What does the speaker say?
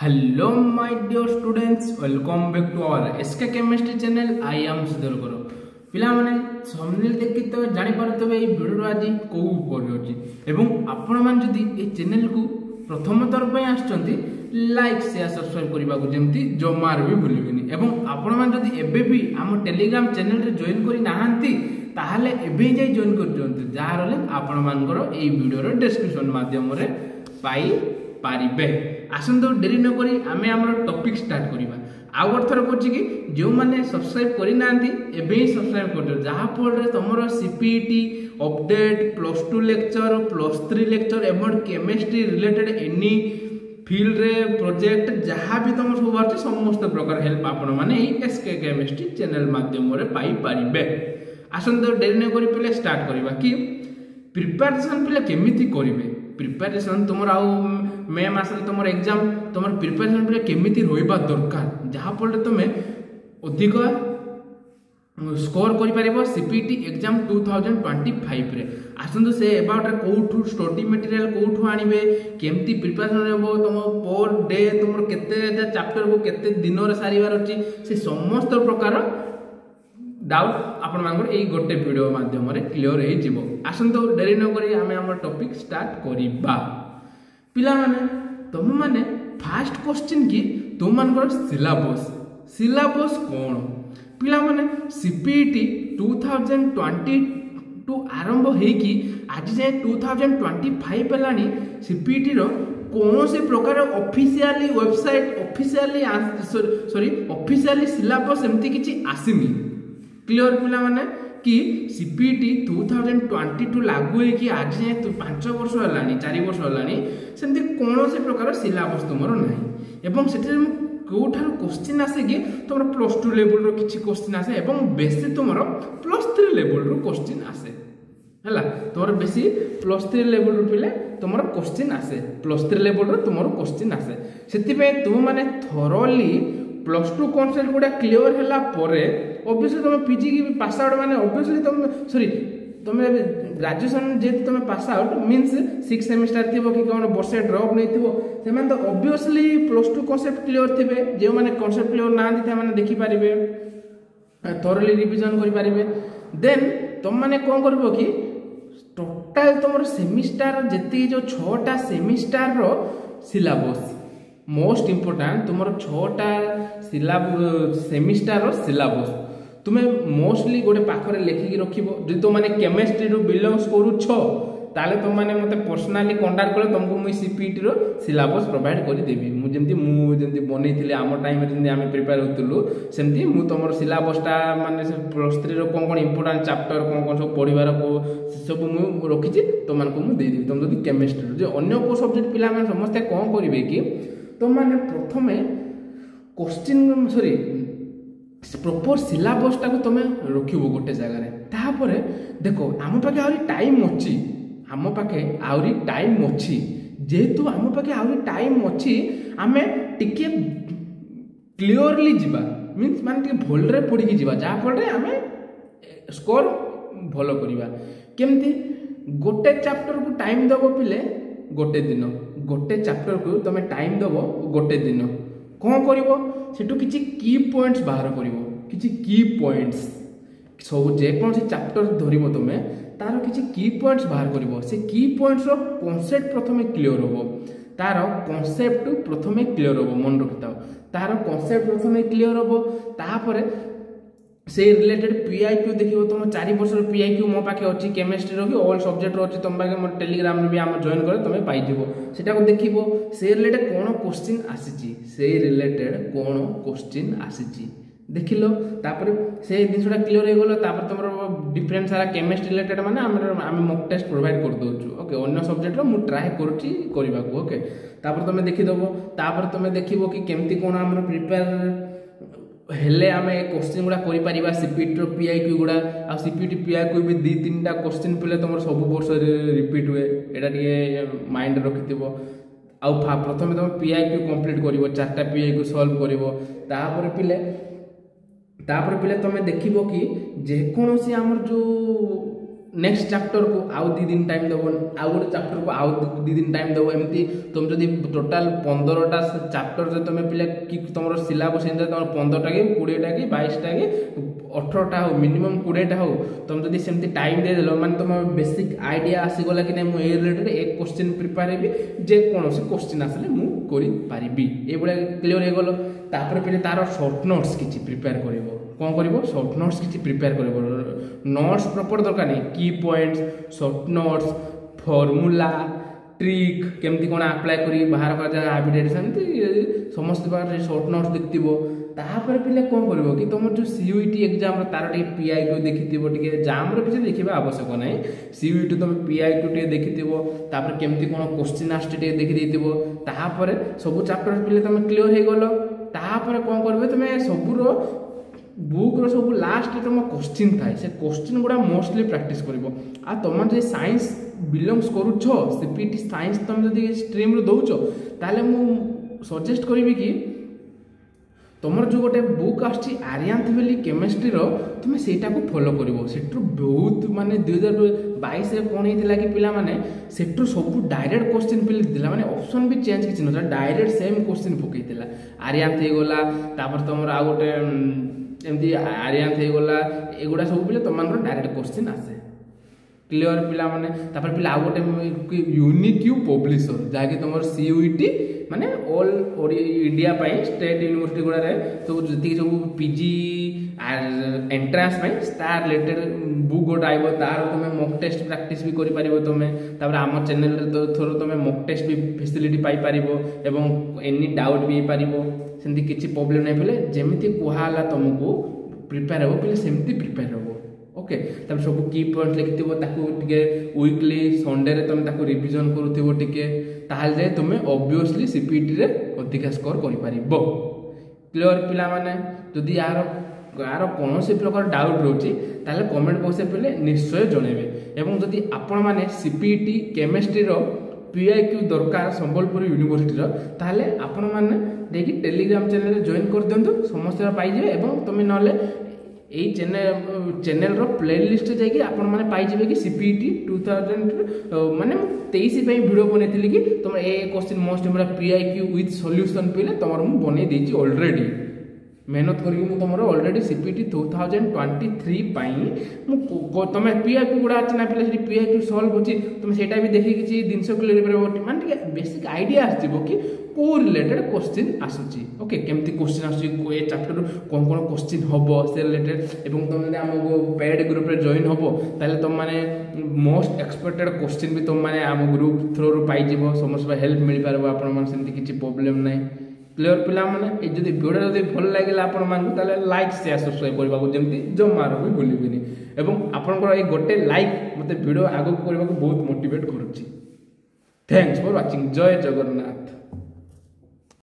Hello my dear students, welcome back to our SK Chemistry channel. I am Sudhir Guru. पिला माने thumbnail देखि तो जानि पारतबे ए video आज को ऊपर अछि एवं आपण मान जदी ए चैनल को प्रथम थर पे आछंती लाइक शेयर सब्सक्राइब करबा को जेमती जमार भी भूलिबेनी एवं आपण मान जदी एबे भी हम टेलीग्राम चैनल रे जॉइन करी नाहंती ताहाले एबे जाई जॉइन कर दियंती जार ले आपण मानकर ए वीडियो रो डिस्क्रिप्शन माध्यम रे पाई पारिबे। आसंतो डेरी न करी आमे हमर टॉपिक स्टार्ट करिबा। आउ थर कहछि कि जो माने सब्सक्राइब करि नांती एबे ही सब्सक्राइब कर दियो जहा फल रे तमरो CPT update plus 2 lecture plus 3 lecture एवं केमिस्ट्री रिलेटेड एनी फील्ड रे प्रोजेक्ट जहाँ भी तुम सब आछे समस्त प्रकार हेल्प आपण माने एसके केमिस्ट्री चैनल माध्यम रे पाई पारिबे। आसंतो डेरी न करी पहिले स्टार्ट करिबा कि प्रिपरेशन पहिले केमिति करिवे। प्रिपरेशन तुमर आउ मे मास रे तुमर एग्जाम तुमर प्रिपरेशन पहिले केमिति होइबा दरकार जहाँ फल रे तुमे अधिक स्कोर करि परिबो सीपीटी एग्जाम 2025 रे। आसंतो say about kothu study material कोठू आनिबे केमती प्रिपरेशन रहबो तुम पर डे तुमर केते चैप्टर को केते दिन रे सारिबार अछि से समस्त प्रकार डाउट आपण मानकर एई गोटे वीडियो माध्यम रे क्लियर हे जिवो। आसंतो डेरी न करी हमें हमर टॉपिक स्टार्ट करिबा। पिला माने तुम माने फर्स्ट क्वेश्चन की तुम मानकर सिलेबस कोन पिला माने सीपीटी 2022 आरंभ हे कि आज जे 2025 पलानी सीपीटी रो कौन से प्रकार ऑफिशियली वेबसाइट ऑफिशियली सिलेबस एमती किछि आसीनी। क्लियर पिला माने कि सीपीटी 2022 लागू है कि आज जे 5 वर्ष हलानी 4 वर्ष हलानी सेमती कौन से प्रकार सिलेबस तुमरो नाही एवं सेठी कोठार क्वेश्चन आसे कि तुमरो प्लस 2 लेवल रो किछि क्वेश्चन आसे एवं बेसी तुमरो प्लस 3 लेवल रो क्वेश्चन आसे हला तोर बेसी प्लस 3 लेवल रो पिले तुमरो क्वेश्चन आसे प्लस 3 लेवल रो तुमरो क्वेश्चन आसे सेति पे तुम माने थोरली प्लस 2 कांसेप्ट गुडा क्लियर हला परे ऑब्वियसली तुम पीजी की पास आउट माने ऑब्वियसली तुम सॉरी तुम ग्रेजुएशन जे तुम पास आउट मींस 6 सेमेस्टर थिबो कि कोन वर्षे ड्रॉप नै थिबो से माने तो ऑब्वियसली प्लस 2 कांसेप्ट क्लियर थिबे जे माने कांसेप्ट क्लियर ना दिते माने देखि पारिबे थोरली रिवीजन करि पारिबे। देन तुम माने कोन करबो कि टोटल तुमर सेमिस्टर जति जो 6टा सेमिस्टर रो सिलेबस मोस्ट इंपोर्टेंट तुमर 6टा सेमिस्टर रो सिलेबस तुमे मोस्टली गोटे पाखरे लेखिकी रखिबो जे तो माने केमिस्ट्री रो बिलोंग्स करू छ ताले तो माने मते पर्सनली कांटेक्ट करे तुमको मुई सीपीटी रो सिलेबस प्रोवाइड करि देबी। मु जेंती बनेइथिले आम टाइम रे जेंती आमे प्रिपेयर होतलु सेंती मु तमर सिलेबस ता माने से प्लस 3 रो कोन इंपोर्टेंट चैप्टर कोन सब पढिबार को सब मु रखिछि तो मानको मु दे देबी। तुम जदी केमिस्ट्री जे अन्य को सब्जेक्ट पिला माने समस्त कोन करिवे कि तुम माने प्रथमे क्वेश्चन सॉरी प्रॉपर सिलेबस टाको तुमे रखिबो गोटे जगह रे तापरे देखो आम पाखे आउरी टाइम अछि आम पाखे आउरी टाइम अछि जेतु आम पाखे आउरी टाइम अछि आमे टिके क्लियरली जिबा मींस माने टिके भल रे पढी के जिबा जा फल रे आमे स्कोर भलो करिबा। केमती गोटे चैप्टर को टाइम दबो पिले गोटे दिन गोटे चैप्टर को तुमे टाइम दबो गोटे दिन कौन करिवो सेटू किछि की पॉइंट्स बाहर करिवो किछि की पॉइंट्स सब जे कोन से चैप्टर धरिवो तुमे तार किछि की पॉइंट्स बाहर करिवो से की पॉइंट्स रो कांसेप्ट प्रथमे क्लियर होबो तार कांसेप्ट प्रथमे क्लियर होबो मन रखिताओ तार कांसेप्ट प्रथमे क्लियर होबो तापरे से रिलेटेड पीआईक्यू देखिबो तुम 4 वर्ष रो पीआईक्यू मो पाखे अछि केमिस्ट्री रो कि ऑल सब्जेक्ट रो अछि तुम पाखे मोर टेलीग्राम रे भी हम जॉइन करे तुमे पाइ जिवो सेटा को देखिबो से रिलेटेड कोन क्वेश्चन आसीची से रिलेटेड कोन क्वेश्चन आसीची देखिलो तापर से दिनसटा क्लियर हे गेलो तापर तुमरो डिफरेंट सारा केमिस्ट्री रिलेटेड माने हम मॉक टेस्ट प्रोवाइड कर दोछु ओके अन्य सब्जेक्ट रो मु ट्राई करछि करबा को ओके तापर तुमे देखि दबो तापर तुमे देखिबो कि केमती कोन हमर प्रिपेयर हेले आमे क्वेश्चन गुडा करि परिबा सीपीटी रो पीआईक्यू गुडा आ सीपीटी पीआईक्यू भी 2-3टा क्वेश्चन पले तुमर सब वर्ष रिपीट हुए एटा दिए माइंड रखिथिबो आ प्रथमे तुम पीआईक्यू कंप्लीट करिवो 4टा पीआईक्यू सॉल्व करिवो तापर पिले तुमे देखिबो कि जे कोनोसी हमर जो नेक्स्ट चैप्टर को आउ 2 दिन टाइम देव आउ गोटे चैप्टर को आउ 2 दिन टाइम देव एमती तुम जब टोटाल 15टा चैप्टर जो तुम पिला कि तुम सिलेबस तुम 15टा कि 20टा कि 22टा कि 18टा हो मिनिमम 20टा हो तुम जब सेमती टाइम दे देल माने तुम बेसिक आइडिया आसीगला कि नहीं मुझे रिलेटेड एक क्वेश्चन प्रिपेयर हेबी जे कोनोसी क्वेश्चन आसले मु करि पारिबी ए बडा क्लियर हे गलो तापर पिले तार शॉर्ट नोट्स किछि प्रिपेयर करिवो कौन करिवो शॉर्ट नोट्स किछि प्रिपेयर करिवो नोट्स प्रॉपर दरकार नहीं की points short notes formula trick केमती कोन अप्लाई करी बाहर कर जा हैबिटेट सेमती समस्त बार शॉर्ट नोट्स देखतिबो तापर पिले कौन करिवो कि तुम जो सीयूईटी एग्जाम रो तार टे पीआईक्यू देखितिबो टिके जाम रो किछि देखिबा आवश्यक नै सीयूईटी तुम पीआईक्यू टे देखितिबो तापर केमती कोन क्वेश्चन आस्ट टे देखि देतिबो तापर सब चैप्टर पिले तुम क्लियर हे गलो तापर कौन करबे तुम सबुरो बुक रो सब लास्ट तुम क्वेश्चन थाए से क्वेश्चन गुड़ा मोस्टली प्रैक्टिस करिवो आ तुम जे साइंस बिलोंग्स करूछो सीपीटी साइंस तुम जदी स्ट्रीम रो दउछो ताले मु सजेस्ट करिवि कि तुमर जो गोटे बुक आछि आर्यांथ वैली केमिस्ट्री रो तुम सेटा को फॉलो करिवो सेट्रो बहुत माने 2022 रे कोन हेतिला कि पिला माने सेट्रो सब डायरेक्ट क्वेश्चन पिले दिला माने ऑप्शन भी चेंज किछि न डायरेक्ट सेम क्वेश्चन पकैतिला आर्यांथ हे गोला तापर तुमर आ गोटे एमती आर्यांथ हे गोला एगुडा सब पिले तुमन डायरेक्ट क्वेश्चन आसे क्लियर पिला माने तापर पिला आ गोटे यूनिक्यू पब्लिशर जाके तुमर सीयूईटी माने ऑल इंडिया पाई स्टेट यूनिवर्सिटी गुड़ा रे तो जति सब पीजी एंट्रेंस में स्टार रिलेटेड बुक गोट आइबो तार तुमे मॉक टेस्ट प्रैक्टिस भी करि परिबो तुमे तापर हम चैनल रे तो थोरो तुमे मॉक टेस्ट भी फैसिलिटी पाई परिबो एवं एनी डाउट भी परिबो सेंती किछि प्रॉब्लम नै पले जेमिति कुहाला तुमको प्रिपेयर हो पले सेमती प्रिपेयर हो ओके तब सब की पॉइंट लिखिथिबो ताकू टिके वीकली संडे रे तुम ताकू रिवीजन करूथिबो टिके ताहाल जे तुमे ऑब्वियसली सीपीटी रे अधिक स्कोर करि परिबो क्लियर पिला माने जदी यार कोनोसी प्रकार डाउट रोची ताले कमेंट बॉक्स पे निश्चय जणेबे एवं जदी आपण माने सीपीटी केमिस्ट्री रो पीआईक्यू दरकार संबलपुर यूनिवर्सिटी रो ताले आपण माने देखि टेलीग्राम चैनल रे जॉइन कर दियंतु समस्त पाई जे एवं तुमे नले ए चैनल रो प्लेलिस्ट जाकि आपण माने पाई जेबे कि सीपीटी 2000 माने 23 पे वीडियो बनेथिली कि तुम ए question most important PIQ with solution पिले तमर मु बने देछि ऑलरेडी मेहनत करी मु तमरो ऑलरेडी सीपीटी 2023 पाई मु तमे पीआईक्यू गुडा अछि ना पिले से पीआईक्यू सॉल्व होछि तुम सेटा भी देखि कि दिनसो क्लियर करबो माने बेसिक आईडिया आछिबो कि को रिलेटेड क्वेश्चन आसुची ओके केमती क्वेश्चन आसुची को ए चैप्टर कोन कोन क्वेश्चन हबो से रिलेटेड एवं तुम जदि हमको पेड ग्रुप रे जॉइन हबो ताले तुम माने मोस्ट एक्सपेक्टेड क्वेश्चन भी तुम माने हम ग्रुप थ्रू रो पाई जिवो समस्त हेल्प मिल पारबो आपण मन सेमती किछि प्रॉब्लम नै क्लियर पिला माने ए जदि वीडियो जदि भल लागिला आपण मान को ताले लाइक शेयर सब्सक्राइब करबा को जेमती जमारो भी भूलिबेनी एवं आपण को ए गोटे लाइक मते वीडियो आगो करबा को बहुत मोटिवेट करूची थैंक्स फॉर वाचिंग जय जगन्नाथ।